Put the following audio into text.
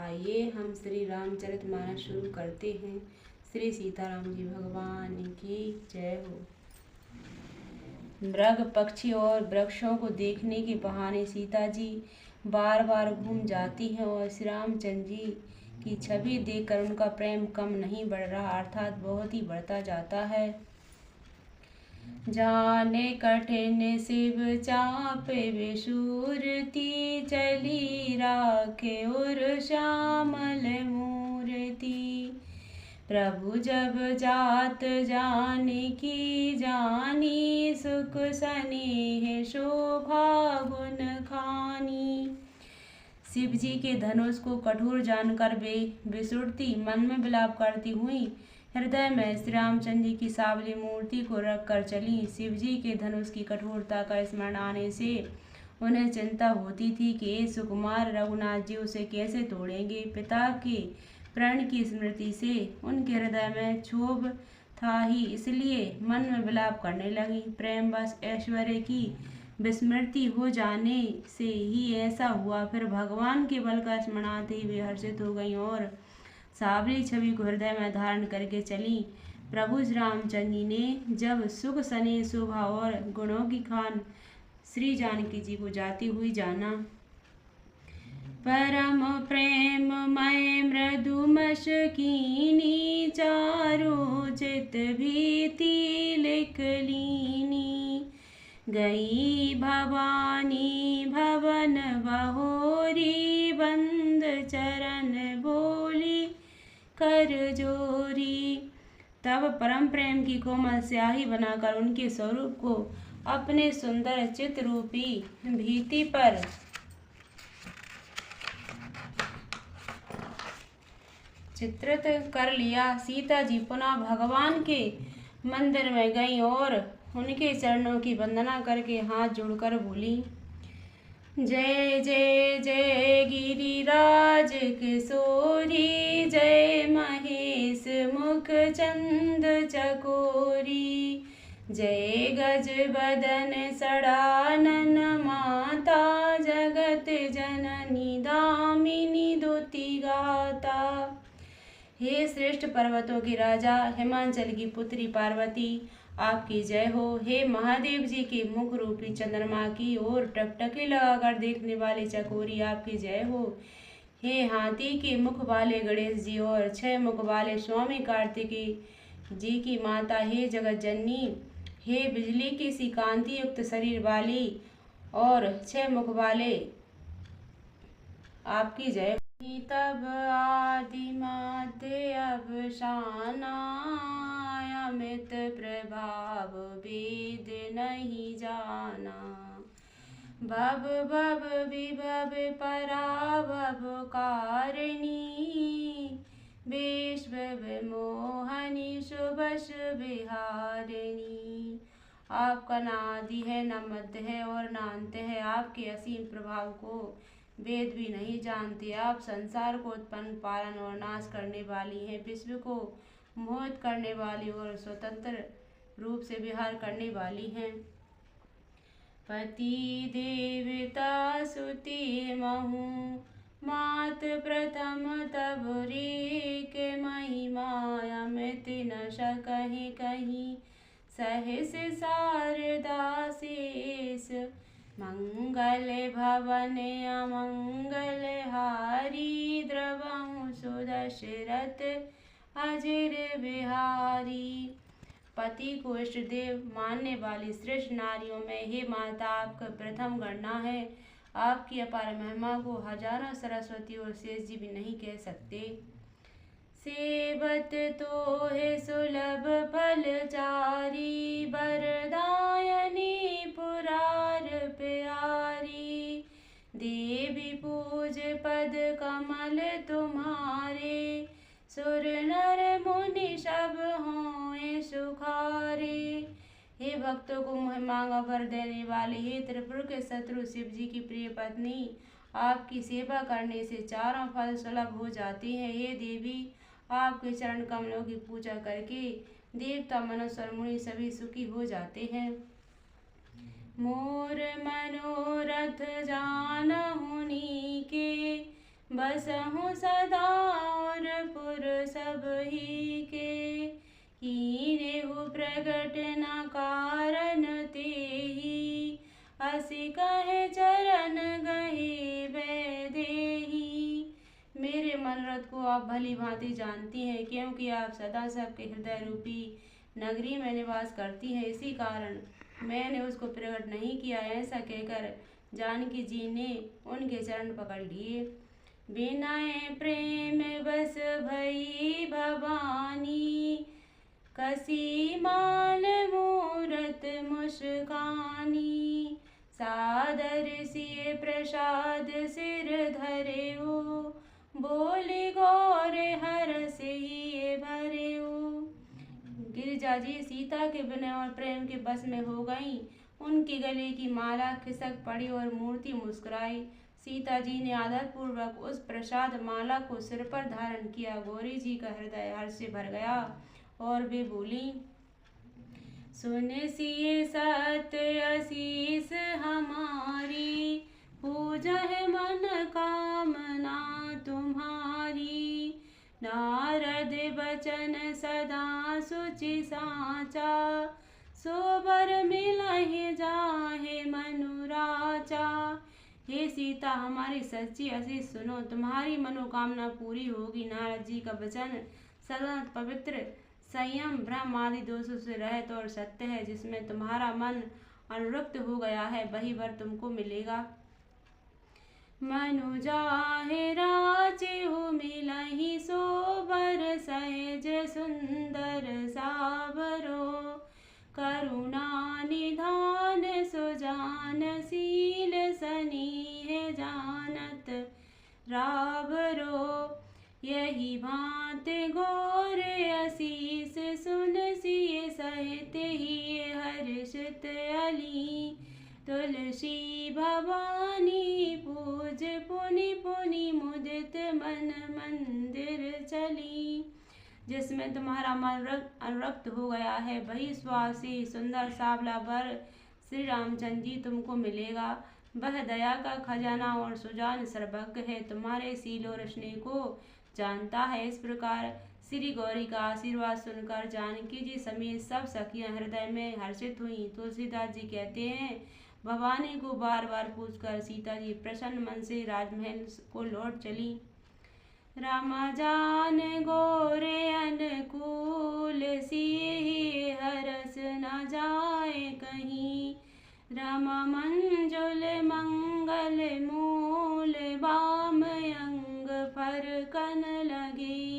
आइए हम श्री रामचरितमानस शुरू करते हैं। श्री सीताराम जी भगवान की जय हो। मृग पक्षी और वृक्षों को देखने के बहाने सीता जी बार बार घूम जाती हैं और श्री रामचंद्र जी की छवि देखकर उनका प्रेम कम नहीं बढ़ रहा, अर्थात बहुत ही बढ़ता जाता है। जाने कठिन शिव चापे विसूरती, चली राखे उर श्यामल मूर्ति। प्रभु जब जात जानकी जानी, सुख स्नेह शोभा गुण खानी। शिव जी के धनुष को कठोर जानकर वे विसुरती मन में विलाप करती हुई हृदय में श्री रामचंद्र जी की सावली मूर्ति को रख कर चली। शिव जी के धनुष की कठोरता का स्मरण आने से उन्हें चिंता होती थी कि ये सुकुमार रघुनाथ जी उसे कैसे तोड़ेंगे। पिता के प्रण की स्मृति से उनके हृदय में क्षोभ था ही, इसलिए मन में विलाप करने लगी। प्रेमवश ऐश्वर्य की विस्मृति हो जाने से ही ऐसा हुआ। फिर भगवान के बल का स्मरण आते ही वे हर्षित हो गईं और सावली छवि को हृदय में धारण करके चली। प्रभु श्री रामचंद्र जी ने जब सुख स्नेह शोभा और गुणों की खान श्री जानकी जी को जाती हुई जाना, परम प्रेम मय मृदु मशकीनी, चारु चित भीति लिख लीनी। गई भवानी भवन बहोरी, बंद चरण बोली कर जोरी। तब परम प्रेम की कोमल स्याही बनाकर उनके स्वरूप को अपने सुंदर चित्र रूपी भीति पर चित्रित कर लिया। सीता जी पुनः भगवान के मंदिर में गईं और उनके चरणों की वंदना करके हाथ जोड़कर बोली, जय जय जय गिरिराज किशोरी, जय महेश मुख चंद चकोरी। जय गज बदन सड़ानन माता, जगत जननी दामिनी दुति गाता। हे श्रेष्ठ पर्वतों के राजा, हिमांचल की पुत्री पार्वती, आपकी जय हो। हे महादेव जी के मुख रूपी चंद्रमा की ओर टकटकी लगाकर देखने वाले चकोरी, आपकी जय हो। हे हाथी के मुख वाले गणेश जी और 6 मुख वाले स्वामी कार्तिकेय जी की माता, हे जगत जननी, हे बिजली की सी कांति युक्त शरीर वाली और 6 मुख वाले, आपकी जय। तब आदि मध्य अवसाना, अमित प्रभाव वेद नहीं जाना। भव भव विभव पराभव कारिणी, विश्व विमोहनी शुभश विहारिणी। आपका न आदि है, न मध्य है और न अंत है। आपके असीम प्रभाव को वेद भी नहीं जानते। आप संसार को उत्पन्न, पालन और नाश करने वाली हैं, विश्व को मोहित करने वाली और स्वतंत्र रूप से विहार करने वाली हैं। पति देवता सुति महु, मात प्रथम तब रे के महिमा, अमित न सकहि कहीं, सहस शारदा शेष। मंगल भवन अमंगल हारी, द्रवहु सुदशरथ अजिर बिहारी। पति को इष्ट देव मानने वाली श्रेष्ठ नारियों में हे माता, आपका प्रथम गणना है। आपकी अपार महिमा को हजारों सरस्वती और शेष जी भी नहीं कह सकते। सेवत तो है सुलभ फलचारी, वरदायनी पुरार प्यारी। देवी पूज पद कमल तुम्हारे, सुर नर मुनि सब हों सुखारे। हे भक्तों को मुँह मांगा वर देने वाले, हे त्रिपुर के शत्रु शिव जी की प्रिय पत्नी, आपकी सेवा करने से चारों फल सुलभ हो जाते हैं। हे देवी, आपके चरण कमलों की पूजा करके देवता, मनुष्य और मुनि सभी सुखी हो जाते हैं। मोर मनोरथ जानहुनि के, बसहु सदा और पुर सब ही के, कीनेहु प्रगट न कारण तेहि, असी कहे चरण गहे वैदेही। मेरे मनोरथ को आप भली भांति जानती हैं, क्योंकि आप सदा सबके हृदय रूपी नगरी में निवास करती हैं, इसी कारण मैंने उसको प्रकट नहीं किया। ऐसा कहकर जानकी जी ने उनके चरण पकड़ लिए। विनय प्रेम बस भई भवानी, कसी माल मूरत मुस्कानी, सादर सिय प्रसाद सिर धरेऊ, बोली गौरे हरस ही भरेऊ। गिरिजा जी सीता के विनय और प्रेम के बस में हो गईं। उनके गले की माला खिसक पड़ी और मूर्ति मुस्कुराई। सीता जी ने आदरपूर्वक उस प्रसाद माला को सिर पर धारण किया। गौरी जी का हृदय हर्ष से भर गया और वे बोली, सुन सिए सत्य आशीष हमारी, पूजह मन कामना तुम्हारी, नारद बचन सदा सुचि साचा, सोबर मिलहि जाहे मनुराचा। हे सीता, हमारी सच्ची आशीष सुनो, तुम्हारी मनोकामना पूरी होगी। नारद जी का वचन सदा पवित्र, संयम, ब्रह्म आदि दोषों से रहित और सत्य है। जिसमें तुम्हारा मन अनुरक्त हो गया है, वही वर तुमको मिलेगा। मनु जाहे राजेहु मिलहि सोबर, सहज सुंदर साबरो, करुणा निधान सुजान, शील सनीह जानत राबरो। यही भांत घोर आशीष सुन सिय सहित ही हर्षित अली, तुलसी भवानी पूज पुनि पुनि मुदित मन मंदिर चली। जिसमें तुम्हारा मन अनुरक्त हो गया है, वही सुहासी सुंदर सावला वर श्री रामचंद्र जी तुमको मिलेगा। वह दया का खजाना और सुजान सर्वज्ञ है, तुम्हारे शील और स्नेह को जानता है। इस प्रकार श्री गौरी का आशीर्वाद सुनकर जानकी जी समेत सब सखियां हृदय में हर्षित हुई। तुलसीदास जी कहते हैं, भवानी को बार बार पूछकर सीता जी प्रसन्न मन से राजमहल को लौट चली। राम जान गोरे अनुकूल, सिहि हरस न जाए कहीं, राम मंजुल मंगल मूल, बाम अंग फरकन लगे।